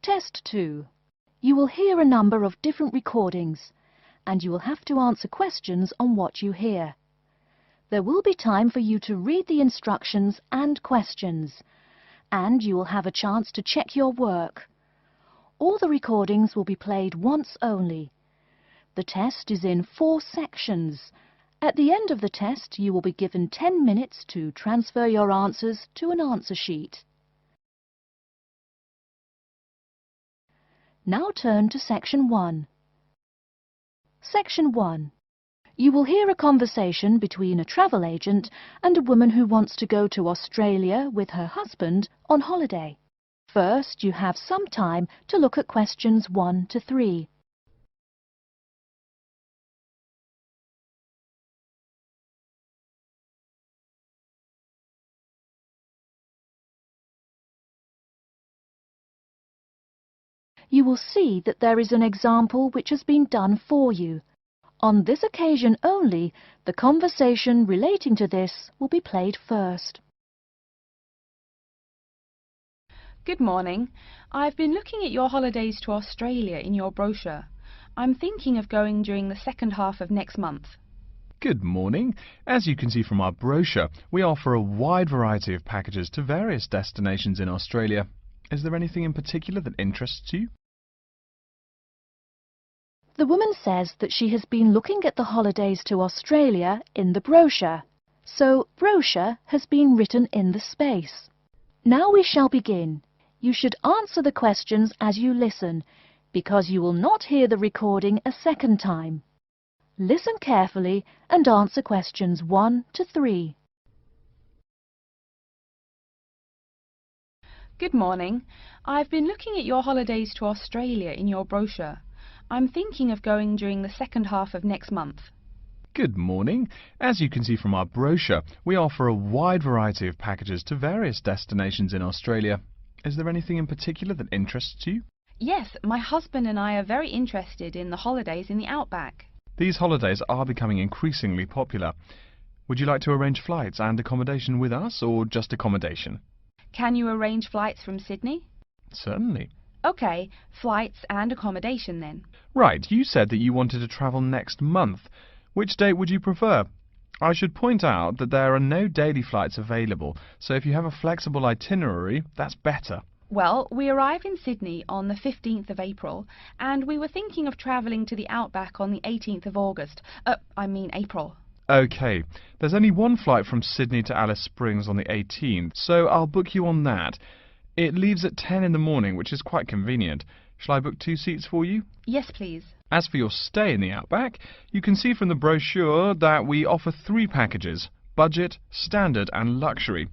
Test 2. You will hear a number of different recordings, and you will have to answer questions on what you hear. There will be time for you to read the instructions and questions, and you will have a chance to check your work. All the recordings will be played once only. The test is in 4 sections. At the end of the test, you will be given 10 minutes to transfer your answers to an answer sheet. Now turn to Section 1. Section 1. You will hear a conversation between a travel agent and a woman who wants to go to Australia with her husband on holiday. First, you have some time to look at questions 1 to 3. You will see that there is an example which has been done for you. On this occasion only, the conversation relating to this will be played first. Good morning. I've been looking at your holidays to Australia in your brochure. I'm thinking of going during the second half of next month. Good morning. As you can see from our brochure, we offer a wide variety of packages to various destinations in Australia. Is there anything in particular that interests you? The woman says that she has been looking at the holidays to Australia in the brochure, so brochure has been written in the space. Now we shall begin. You should answer the questions as you listen, because you will not hear the recording a second time. Listen carefully and answer questions 1 to 3. Good morning. I've been looking at your holidays to Australia in your brochure. I'm thinking of going during the second half of next month. Good morning. As you can see from our brochure, we offer a wide variety of packages to various destinations in Australia. Is there anything in particular that interests you? Yes, my husband and I are very interested in the holidays in the outback. These holidays are becoming increasingly popular. Would you like to arrange flights and accommodation with us, or just accommodation? Can you arrange flights from Sydney? Certainly. OK, flights and accommodation then. Right, you said that you wanted to travel next month. Which date would you prefer? I should point out that there are no daily flights available, so if you have a flexible itinerary, that's better. Well, we arrive in Sydney on the 15th of April, and we were thinking of travelling to the outback on the 18th of August. April. OK, there's only one flight from Sydney to Alice Springs on the 18th, so I'll book you on that. It leaves at 10 in the morning, which is quite convenient. Shall I book 2 seats for you? Yes, please. As for your stay in the outback, you can see from the brochure that we offer 3 packages: budget, standard and luxury.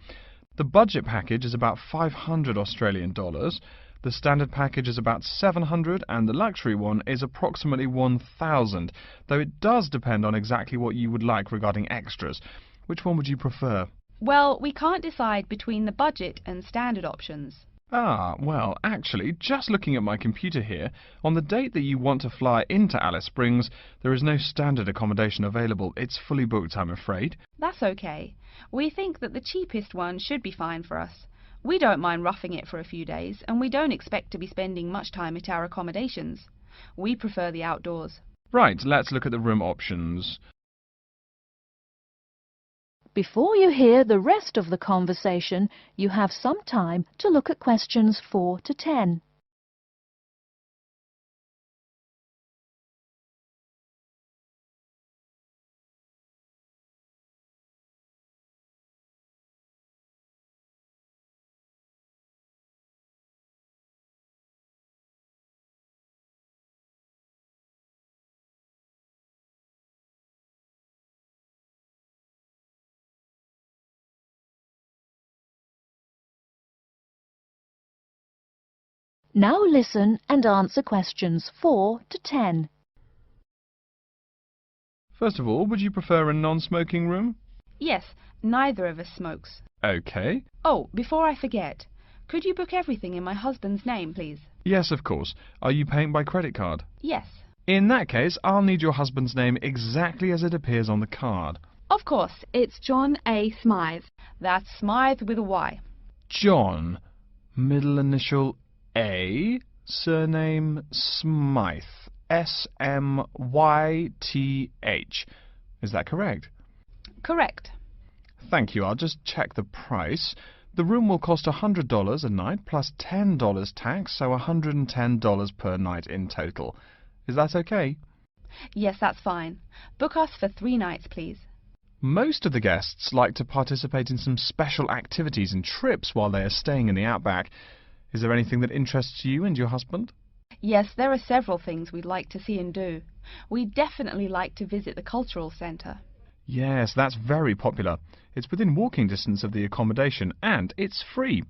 The budget package is about $500 Australian dollars, the standard package is about $700 and the luxury one is approximately $1,000, though it does depend on exactly what you would like regarding extras. Which one would you prefer? Well, we can't decide between the budget and standard options. Ah, well, actually, just looking at my computer here, on the date that you want to fly into Alice Springs, there is no standard accommodation available. It's fully booked, I'm afraid. That's okay. We think that the cheapest one should be fine for us. We don't mind roughing it for a few days, and we don't expect to be spending much time at our accommodations. We prefer the outdoors. Right, let's look at the room options. Before you hear the rest of the conversation, you have some time to look at questions 4 to 10. Now listen and answer questions 4 to 10. First of all, would you prefer a non-smoking room? Yes, neither of us smokes. OK. Oh, before I forget, could you book everything in my husband's name, please? Yes, of course. Are you paying by credit card? Yes. In that case, I'll need your husband's name exactly as it appears on the card. Of course, it's John A. Smythe. That's Smythe with a Y. John, middle initial A, surname Smythe, S-M-Y-T-H. Is that correct? Correct. Thank you. I'll just check the price. The room will cost $100 a night plus $10 tax, so $110 per night in total. Is that okay? Yes, that's fine. Book us for 3 nights, please. Most of the guests like to participate in some special activities and trips while they are staying in the outback. Is there anything that interests you and your husband? Yes, there are several things we'd like to see and do. We'd definitely like to visit the cultural centre. Yes, that's very popular. It's within walking distance of the accommodation and it's free.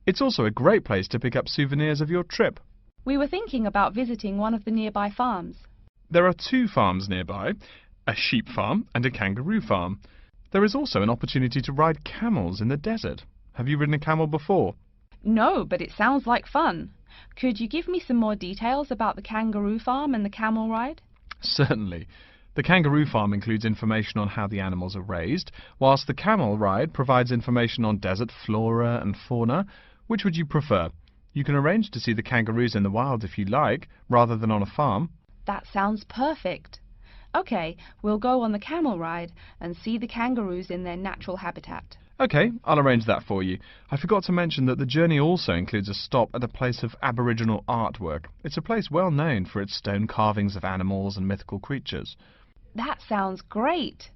It's also a great place to pick up souvenirs of your trip. We were thinking about visiting one of the nearby farms. There are 2 farms nearby, a sheep farm and a kangaroo farm. There is also an opportunity to ride camels in the desert. Have you ridden a camel before? No, but it sounds like fun. Could you give me some more details about the kangaroo farm and the camel ride? Certainly. The kangaroo farm includes information on how the animals are raised, whilst the camel ride provides information on desert flora and fauna. Which would you prefer? You can arrange to see the kangaroos in the wild if you like, rather than on a farm. That sounds perfect. OK, we'll go on the camel ride and see the kangaroos in their natural habitat. OK, I'll arrange that for you. I forgot to mention that the journey also includes a stop at a place of Aboriginal artwork. It's a place well known for its stone carvings of animals and mythical creatures. That sounds great.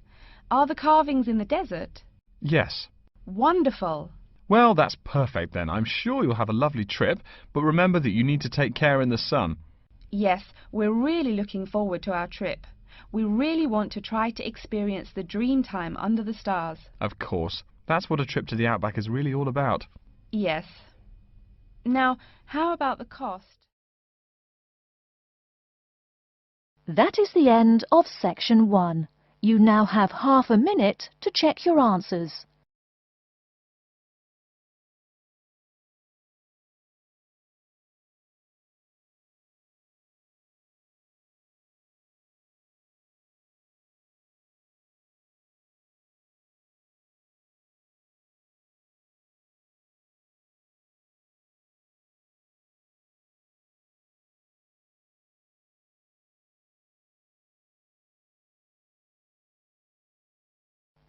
Are the carvings in the desert? Yes. Wonderful. Well, that's perfect then. I'm sure you'll have a lovely trip, but remember that you need to take care in the sun. Yes, we're really looking forward to our trip. We really want to try to experience the dream time under the stars. Of course. That's what a trip to the outback is really all about. Yes. Now, how about the cost? That is the end of section 1. You now have half a minute to check your answers.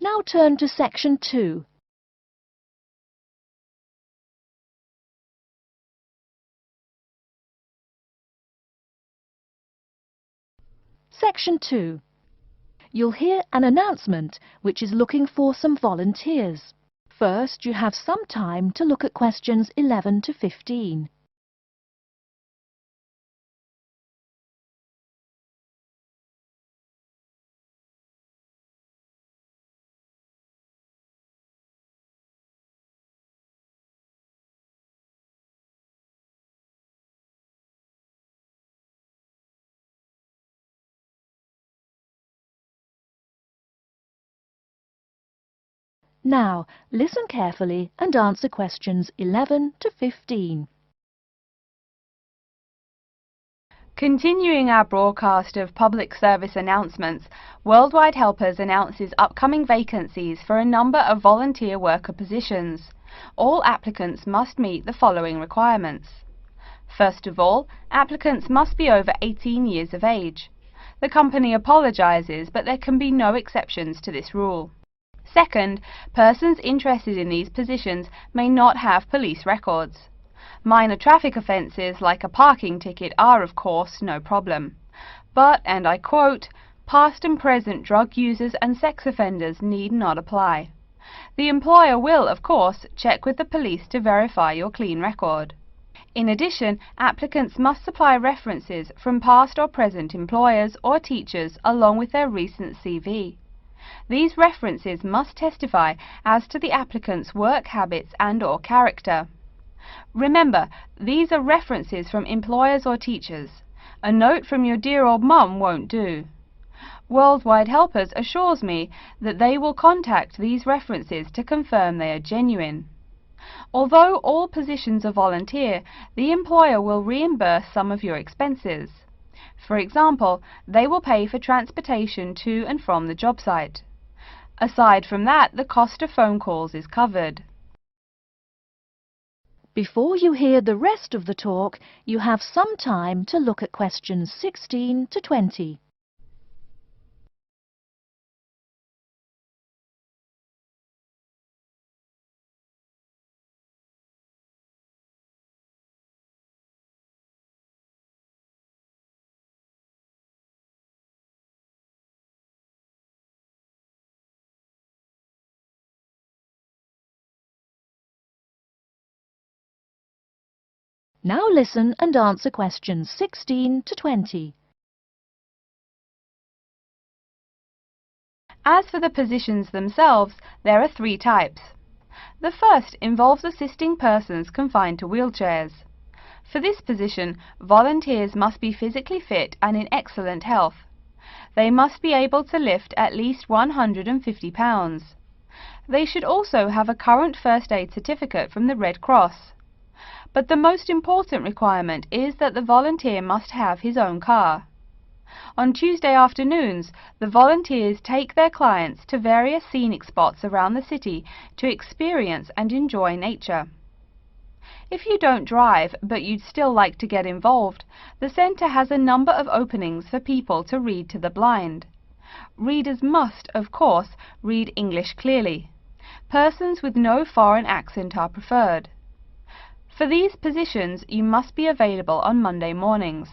Now turn to section 2. Section 2. You'll hear an announcement which is looking for some volunteers. First, you have some time to look at questions 11 to 15. Now, listen carefully and answer questions 11 to 15. Continuing our broadcast of public service announcements, Worldwide Helpers announces upcoming vacancies for a number of volunteer worker positions. All applicants must meet the following requirements. First of all, applicants must be over 18 years of age. The company apologises, but there can be no exceptions to this rule. Second, persons interested in these positions may not have police records. Minor traffic offences like a parking ticket are, of course, no problem. But, and I quote, past and present drug users and sex offenders need not apply. The employer will, of course, check with the police to verify your clean record. In addition, applicants must supply references from past or present employers or teachers along with their recent CV. These references must testify as to the applicant's work habits and/or character. Remember, these are references from employers or teachers. A note from your dear old mum won't do. Worldwide Helpers assures me that they will contact these references to confirm they are genuine. Although all positions are volunteer, the employer will reimburse some of your expenses. For example, they will pay for transportation to and from the job site. Aside from that, the cost of phone calls is covered. Before you hear the rest of the talk, you have some time to look at questions 16 to 20. Now listen and answer questions 16 to 20. As for the positions themselves, there are 3 types. The first involves assisting persons confined to wheelchairs. For this position, volunteers must be physically fit and in excellent health. They must be able to lift at least 150 pounds. They should also have a current first aid certificate from the Red Cross. But the most important requirement is that the volunteer must have his own car. On Tuesday afternoons, the volunteers take their clients to various scenic spots around the city to experience and enjoy nature. If you don't drive, but you'd still like to get involved, the centre has a number of openings for people to read to the blind. Readers must, of course, read English clearly. Persons with no foreign accent are preferred. For these positions, you must be available on Monday mornings.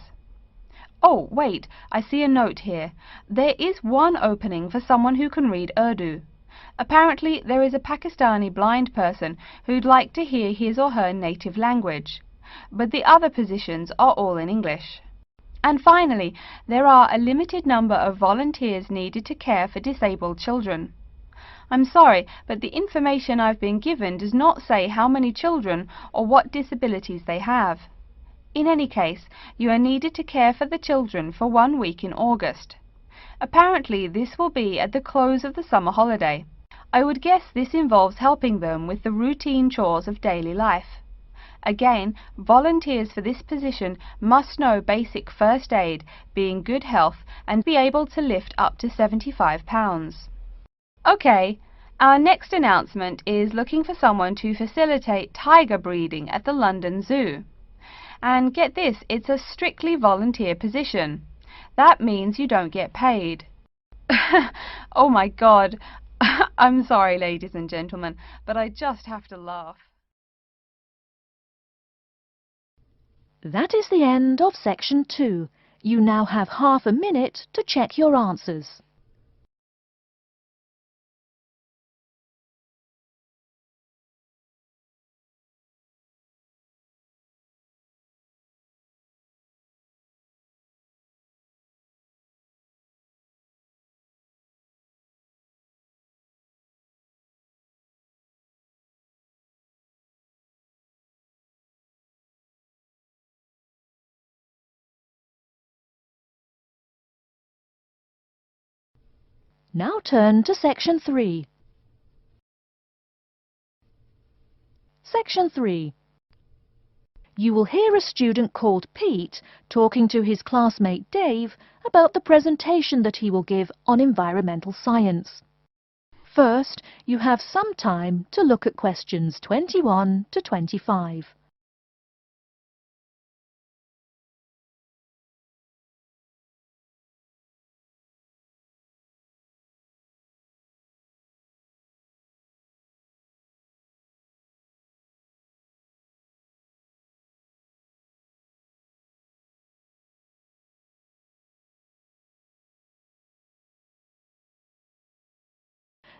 Oh, wait, I see a note here. There is one opening for someone who can read Urdu. Apparently, there is a Pakistani blind person who'd like to hear his or her native language, but the other positions are all in English. And finally, there are a limited number of volunteers needed to care for disabled children. I'm sorry, but the information I've been given does not say how many children or what disabilities they have. In any case, you are needed to care for the children for 1 week in August. Apparently, this will be at the close of the summer holiday. I would guess this involves helping them with the routine chores of daily life. Again, volunteers for this position must know basic first aid, be in good health, and be able to lift up to 75 pounds. Okay, our next announcement is looking for someone to facilitate tiger breeding at the London Zoo. And get this, it's a strictly volunteer position. That means you don't get paid. Oh my God, I'm sorry ladies and gentlemen, but I just have to laugh. That is the end of section 2. You now have half a minute to check your answers. Now turn to section 3. Section 3. You will hear a student called Pete talking to his classmate Dave about the presentation that he will give on environmental science. First, you have some time to look at questions 21 to 25.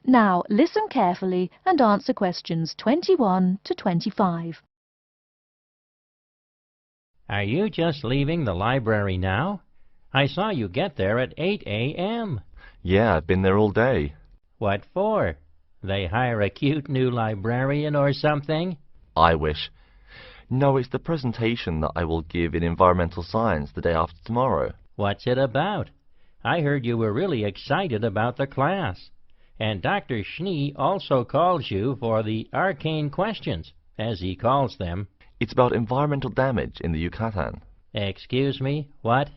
Now listen carefully and answer questions 21 to 25. Are you just leaving the library now? I saw you get there at 8 a.m. Yeah, I've been there all day. What for? They hire a cute new librarian or something? I wish. No, it's the presentation that I will give in environmental science the day after tomorrow. What's it about? I heard you were really excited about the class. And Dr. Schnee also calls you for the arcane questions, as he calls them. It's about environmental damage in the Yucatan. Excuse me, what?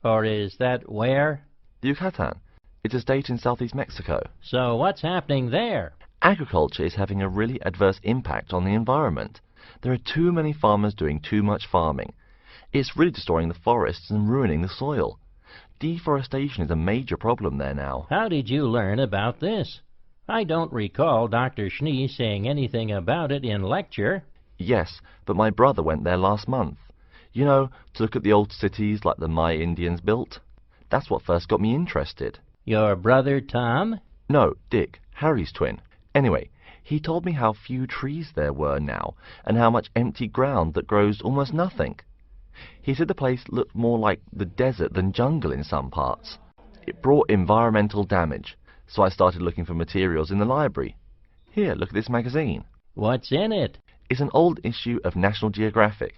Or is that where? The Yucatan. It's a state in southeast Mexico. So what's happening there? Agriculture is having a really adverse impact on the environment. There are too many farmers doing too much farming. It's really destroying the forests and ruining the soil. Deforestation is a major problem there now. How did you learn about this? I don't recall Dr. Schnee saying anything about it in lecture. Yes, but my brother went there last month. You know, to look at the old cities like the Maya Indians built. That's what first got me interested. Your brother Tom? No, Dick, Harry's twin. Anyway, he told me how few trees there were now, and how much empty ground that grows almost nothing. He said the place looked more like the desert than jungle in some parts. It brought environmental damage, so I started looking for materials in the library. Here, look at this magazine. What's in it? It's an old issue of National Geographic.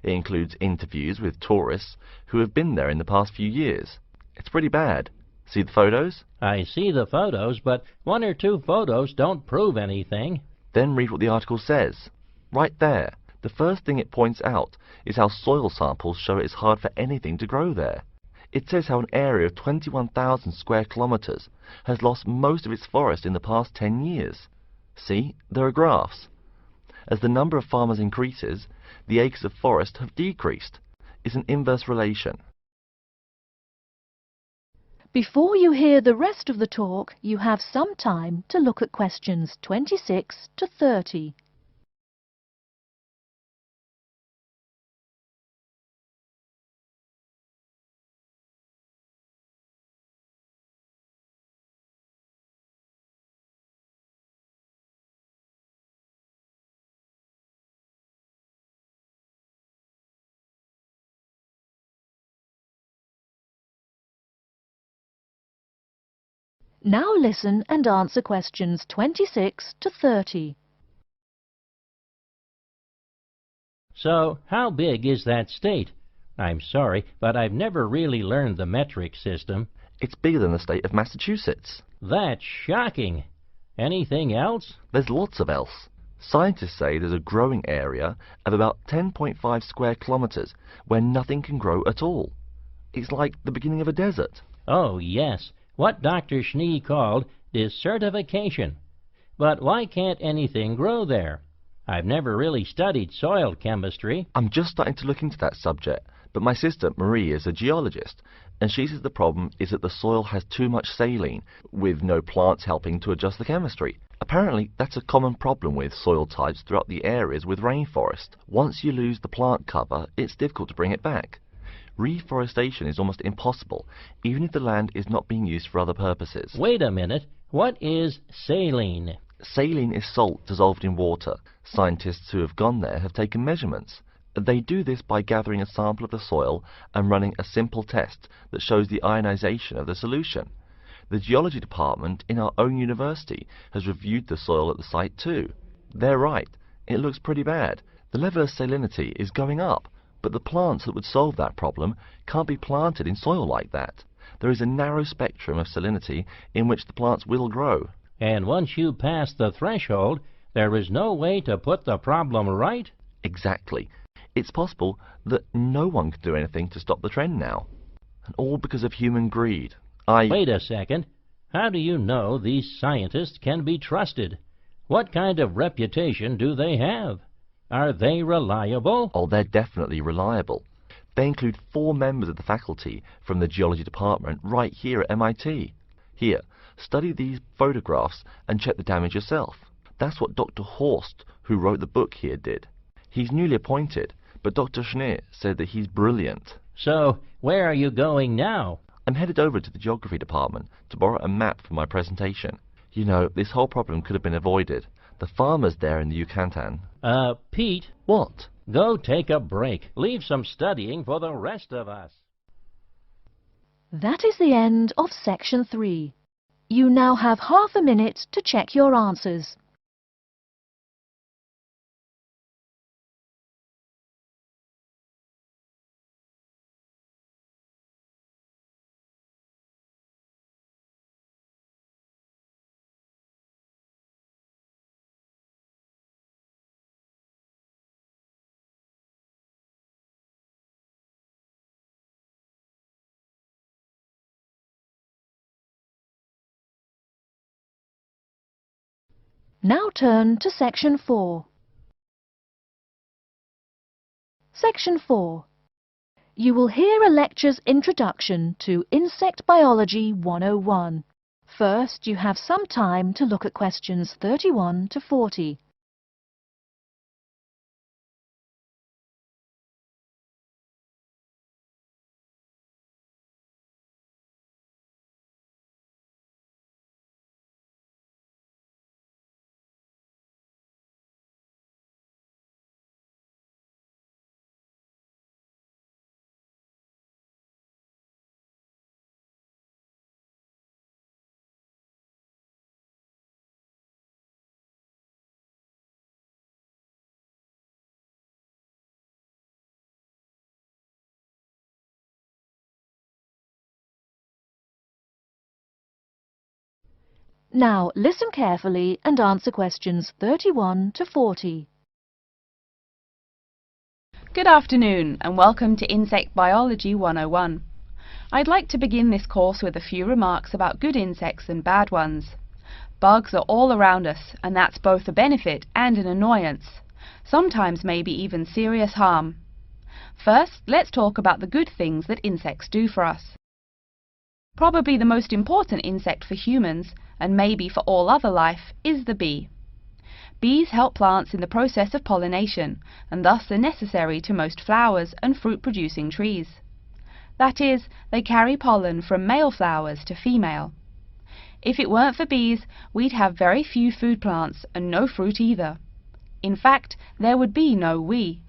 It includes interviews with tourists who have been there in the past few years. It's pretty bad. See the photos? I see the photos, but one or two photos don't prove anything. Then read what the article says. Right there. The first thing it points out is how soil samples show it's hard for anything to grow there. It says how an area of 21,000 square kilometers has lost most of its forest in the past 10 years. See, there are graphs. As the number of farmers increases, the acres of forest have decreased. It's an inverse relation. Before you hear the rest of the talk, you have some time to look at questions 26 to 30. Now listen and answer questions 26 to 30. So, how big is that state? I'm sorry, but I've never really learned the metric system. It's bigger than the state of Massachusetts. That's shocking. Anything else? There's lots of else. Scientists say there's a growing area of about 10.5 square kilometers where nothing can grow at all. It's like the beginning of a desert. Oh, yes. What Dr. Schnee called desertification. But why can't anything grow there? I've never really studied soil chemistry. I'm just starting to look into that subject, but my sister Marie is a geologist, and she says the problem is that the soil has too much saline, with no plants helping to adjust the chemistry. Apparently, that's a common problem with soil types throughout the areas with rainforest. Once you lose the plant cover, it's difficult to bring it back. Reforestation is almost impossible, even if the land is not being used for other purposes. Wait a minute. What is saline? Saline is salt dissolved in water. Scientists who have gone there have taken measurements. They do this by gathering a sample of the soil and running a simple test that shows the ionization of the solution. The geology department in our own university has reviewed the soil at the site too. They're right. It looks pretty bad. The level of salinity is going up. But the plants that would solve that problem can't be planted in soil like that. There is a narrow spectrum of salinity in which the plants will grow. And once you pass the threshold, there is no way to put the problem right? Exactly. It's possible that no one can do anything to stop the trend now. And all because of human greed. Wait a second. How do you know these scientists can be trusted? What kind of reputation do they have? Are they reliable? Oh, they're definitely reliable. They include 4 members of the faculty from the geology department right here at MIT. Here, study these photographs and check the damage yourself. That's what Dr. Horst, who wrote the book here, did. He's newly appointed, but Dr. Schnee said that he's brilliant. So, where are you going now? I'm headed over to the geography department to borrow a map for my presentation. You know, this whole problem could have been avoided. The farmers there in the Yucatan. Pete. What? Go take a break. Leave some studying for the rest of us. That is the end of section 3. You now have half a minute to check your answers. Now turn to Section 4. Section 4. You will hear a lecture's introduction to Insect Biology 101. First, you have some time to look at questions 31 to 40. Now listen carefully and answer questions 31 to 40. Good afternoon and welcome to Insect Biology 101. I'd like to begin this course with a few remarks about good insects and bad ones. Bugs are all around us, and that's both a benefit and an annoyance, sometimes maybe even serious harm. First, let's talk about the good things that insects do for us. Probably the most important insect for humans, and maybe for all other life, is the bee. Bees help plants in the process of pollination, and thus are necessary to most flowers and fruit-producing trees. That is, they carry pollen from male flowers to female. If it weren't for bees, we'd have very few food plants and no fruit either. In fact, there would be no we.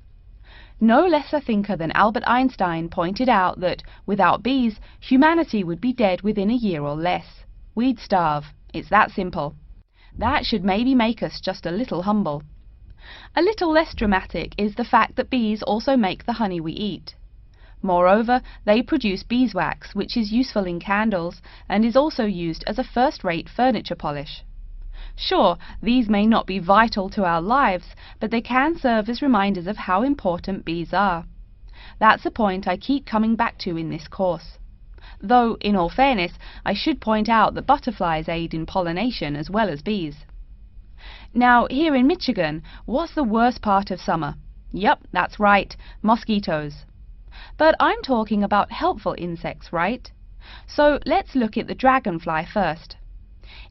No less a thinker than Albert Einstein pointed out that, without bees, humanity would be dead within a year or less. We'd starve. It's that simple. That should maybe make us just a little humble. A little less dramatic is the fact that bees also make the honey we eat. Moreover, they produce beeswax, which is useful in candles and is also used as a first-rate furniture polish. Sure, these may not be vital to our lives, but they can serve as reminders of how important bees are. That's a point I keep coming back to in this course. Though, in all fairness, I should point out that butterflies aid in pollination as well as bees. Now, here in Michigan, what's the worst part of summer? Yep, that's right, mosquitoes. But I'm talking about helpful insects, right? So let's look at the dragonfly first.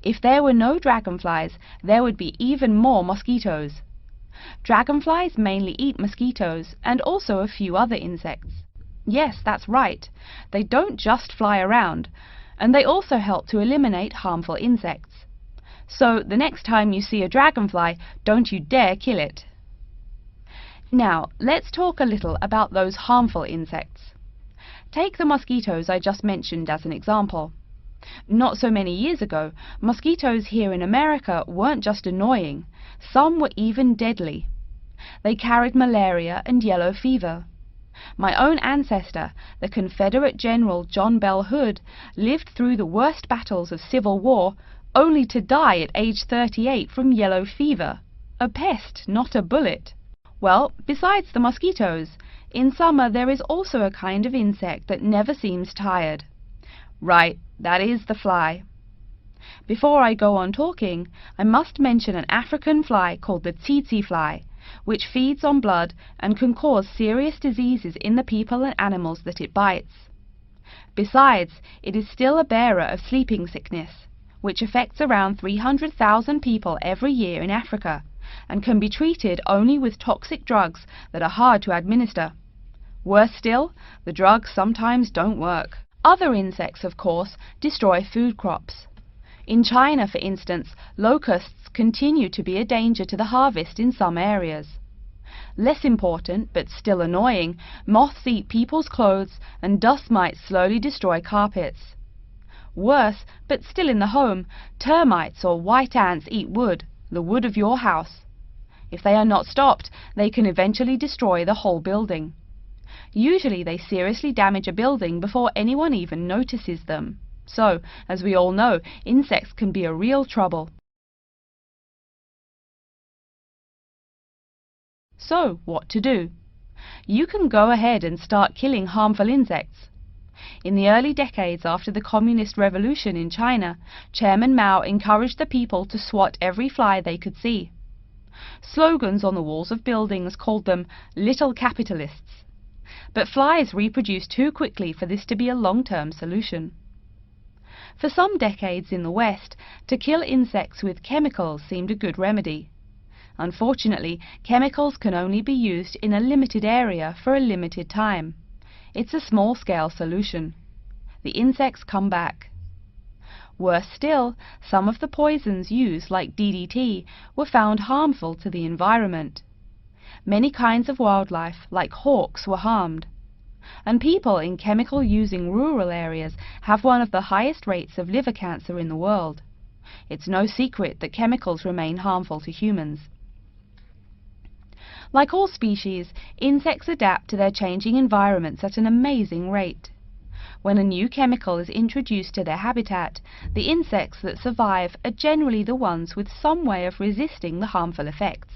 If there were no dragonflies, there would be even more mosquitoes. Dragonflies mainly eat mosquitoes and also a few other insects. Yes, that's right. They don't just fly around, and they also help to eliminate harmful insects. So the next time you see a dragonfly, don't you dare kill it. Now, let's talk a little about those harmful insects. Take the mosquitoes I just mentioned as an example. Not so many years ago, mosquitoes here in America weren't just annoying, some were even deadly. They carried malaria and yellow fever. My own ancestor, the Confederate General John Bell Hood, lived through the worst battles of Civil War, only to die at age 38 from yellow fever. A pest, not a bullet. Well, besides the mosquitoes, in summer there is also a kind of insect that never seems tired. Right, that is the fly. Before I go on talking, I must mention an African fly called the tsetse fly, which feeds on blood and can cause serious diseases in the people and animals that it bites. Besides, it is still a bearer of sleeping sickness, which affects around 300,000 people every year in Africa, and can be treated only with toxic drugs that are hard to administer. Worse still, the drugs sometimes don't work. Other insects, of course, destroy food crops. In China, for instance, locusts continue to be a danger to the harvest in some areas. Less important, but still annoying, moths eat people's clothes and dust mites slowly destroy carpets. Worse, but still in the home, termites or white ants eat wood, the wood of your house. If they are not stopped, they can eventually destroy the whole building. Usually they seriously damage a building before anyone even notices them. So, as we all know, insects can be a real trouble. So, what to do? You can go ahead and start killing harmful insects. In the early decades after the Communist Revolution in China, Chairman Mao encouraged the people to swat every fly they could see. Slogans on the walls of buildings called them "little capitalists." But flies reproduce too quickly for this to be a long-term solution. For some decades in the West, to kill insects with chemicals seemed a good remedy. Unfortunately, chemicals can only be used in a limited area for a limited time. It's a small-scale solution. The insects come back. Worse still, some of the poisons used, like DDT, were found harmful to the environment. Many kinds of wildlife, like hawks, were harmed. And people in chemical-using rural areas have one of the highest rates of liver cancer in the world. It's no secret that chemicals remain harmful to humans. Like all species, insects adapt to their changing environments at an amazing rate. When a new chemical is introduced to their habitat, the insects that survive are generally the ones with some way of resisting the harmful effects.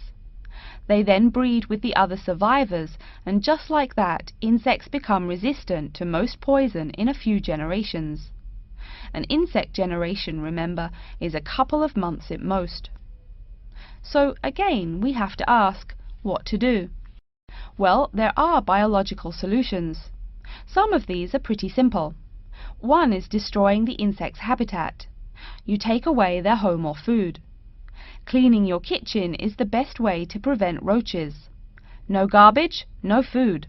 They then breed with the other survivors, and just like that, insects become resistant to most poison in a few generations. An insect generation, remember, is a couple of months at most. So again, we have to ask, what to do? Well, there are biological solutions. Some of these are pretty simple. One is destroying the insect's habitat. You take away their home or food. Cleaning your kitchen is the best way to prevent roaches. No garbage, no food.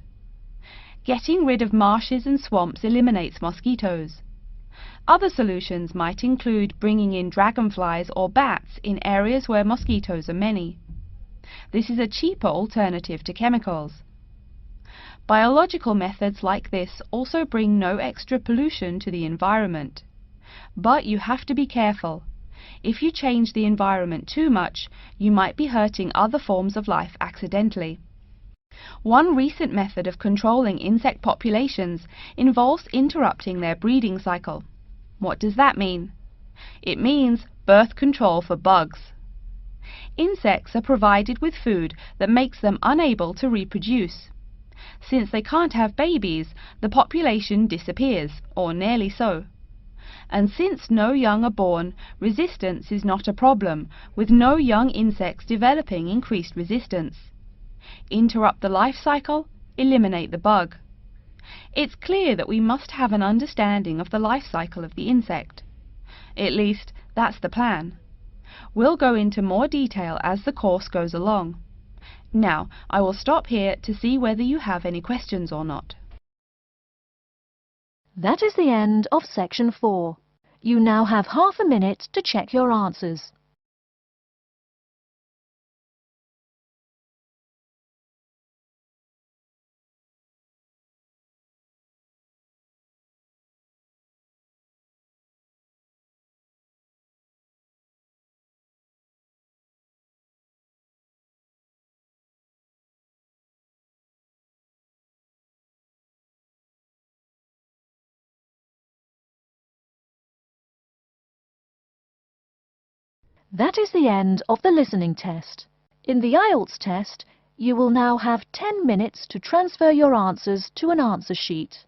Getting rid of marshes and swamps eliminates mosquitoes. Other solutions might include bringing in dragonflies or bats in areas where mosquitoes are many. This is a cheaper alternative to chemicals. Biological methods like this also bring no extra pollution to the environment. But you have to be careful. If you change the environment too much, you might be hurting other forms of life accidentally. One recent method of controlling insect populations involves interrupting their breeding cycle. What does that mean? It means birth control for bugs. Insects are provided with food that makes them unable to reproduce. Since they can't have babies, the population disappears, or nearly so. And since no young are born, resistance is not a problem, with no young insects developing increased resistance. Interrupt the life cycle, eliminate the bug. It's clear that we must have an understanding of the life cycle of the insect. At least, that's the plan. We'll go into more detail as the course goes along. Now, I will stop here to see whether you have any questions or not. That is the end of section 4. You now have half a minute to check your answers. That is the end of the listening test. In the Ielts test, you will now have 10 minutes to transfer your answers to an answer sheet.